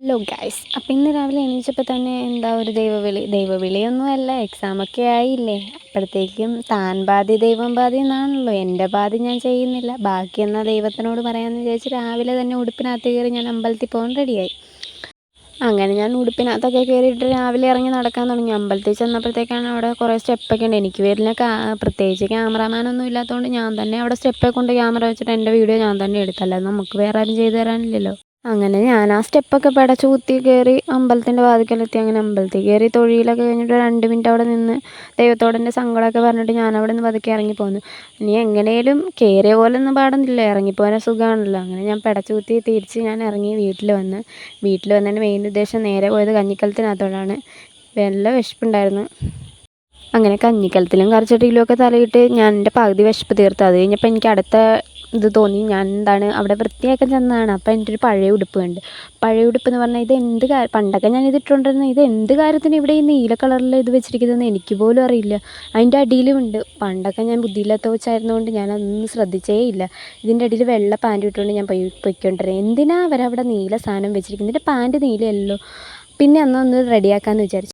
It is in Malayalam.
ഹലോ ഗൈസ്, അപ്പം ഇന്ന് രാവിലെ എണീച്ചപ്പോൾ തന്നെ എന്താ ഒരു ദൈവവിളിയൊന്നുമല്ല, എക്സാമൊക്കെ ആയില്ലേ. അപ്പോഴത്തേക്കും താൻ പാതി ദൈവം പാതി എന്നാണല്ലോ. എൻ്റെ പാതി ഞാൻ ചെയ്യുന്നില്ല, ബാക്കി എന്നാൽ ദൈവത്തിനോട് പറയാമെന്ന് വിചാരിച്ച് രാവിലെ തന്നെ ഉടുപ്പിനകത്ത് കയറി ഞാൻ അമ്പലത്തിൽ പോകാൻ റെഡിയായി. അങ്ങനെ ഞാൻ ഉടുപ്പിനകത്തൊക്കെ കയറിയിട്ട് രാവിലെ ഇറങ്ങി നടക്കാൻ തുടങ്ങി. അമ്പലത്തിൽ ചെന്നപ്പോഴത്തേക്കാണ് അവിടെ കുറേ സ്റ്റെപ്പൊക്കെ ഉണ്ട്. എനിക്ക് വരുന്ന പ്രത്യേകിച്ച് ക്യാമറാമാനൊന്നും ഇല്ലാത്തതുകൊണ്ട് ഞാൻ തന്നെ അവിടെ സ്റ്റെപ്പൊക്കെ കൊണ്ട് ക്യാമറ വെച്ചിട്ട് എൻ്റെ വീഡിയോ ഞാൻ തന്നെ എടുത്തല്ല, നമുക്ക് വേറെ ആരും ചെയ്തു തരാനില്ലല്ലോ. അങ്ങനെ ഞാൻ ആ സ്റ്റെപ്പൊക്കെ പിടച്ച് കുത്തി കയറി അമ്പലത്തിൻ്റെ വാതിക്കലെത്തി. അങ്ങനെ അമ്പലത്തിൽ കയറി തൊഴിലൊക്കെ കഴിഞ്ഞിട്ട് 2 മിനിറ്റ് അവിടെ നിന്ന് ദൈവത്തോട് എൻ്റെ സങ്കടമൊക്കെ പറഞ്ഞിട്ട് ഞാൻ അവിടെ നിന്ന് പതുക്കെ ഇറങ്ങിപ്പോന്നു. ഇനി എങ്ങനെയും കയറിയ പോലെ ഒന്നും പാടുന്നില്ല, ഇറങ്ങിപ്പോകാൻ സുഖമാണല്ലോ. അങ്ങനെ ഞാൻ പിടച്ച് കുത്തി തിരിച്ച് ഞാൻ ഇറങ്ങി വീട്ടിൽ വന്നതിൻ്റെ മെയിൻ ഉദ്ദേശം നേരെ പോയത് കഞ്ഞിക്കലത്തിനകത്തോടാണ്. നല്ല വിശപ്പുണ്ടായിരുന്നു. അങ്ങനെ കഞ്ഞിക്കലത്തിലും കറിച്ചട്ടിയിലും ഒക്കെ തലയിട്ട് ഞാൻ എൻ്റെ പകുതി വിശപ്പ് തീർത്ത്. അത് കഴിഞ്ഞപ്പോൾ എനിക്ക് അടുത്ത ഇത് തോന്നി, ഞാൻ എന്താണ് അവിടെ വൃത്തിയാക്കാൻ ചെന്നതാണ്. അപ്പോൾ എൻ്റെ ഒരു പഴയ ഉടുപ്പ് കണ്ട്. പഴയ ഉടുപ്പെന്ന് പറഞ്ഞാൽ ഇത് പണ്ടൊക്കെ ഞാൻ ഇതിട്ടുകൊണ്ടിരുന്നത്, ഇത് എന്ത് കാര്യത്തിന് ഇവിടെ ഈ നീല കളറിൽ ഇത് വെച്ചിരിക്കുന്നതെന്ന് എനിക്ക് പോലും അറിയില്ല. അതിൻ്റെ അടിയിലുമുണ്ട്. പണ്ടൊക്കെ ഞാൻ ബുദ്ധിയില്ലാത്ത കൊച്ചായിരുന്നതുകൊണ്ട് ഞാൻ അതൊന്നും ശ്രദ്ധിച്ചേ ഇല്ല. ഇതിൻ്റെ അടിയിൽ വെള്ള പാൻറ് ഇട്ടുകൊണ്ട് ഞാൻ പൊയ്ക്കൊണ്ടിരുന്നത്. എന്തിനാ അവരവിടെ നീല സാധനം വെച്ചിരിക്കുന്നത്? ഇതിൻ്റെ പാൻറ് നീലയല്ലോ. പിന്നെ അന്നൊന്ന് റെഡിയാക്കാമെന്ന് വിചാരിച്ചു.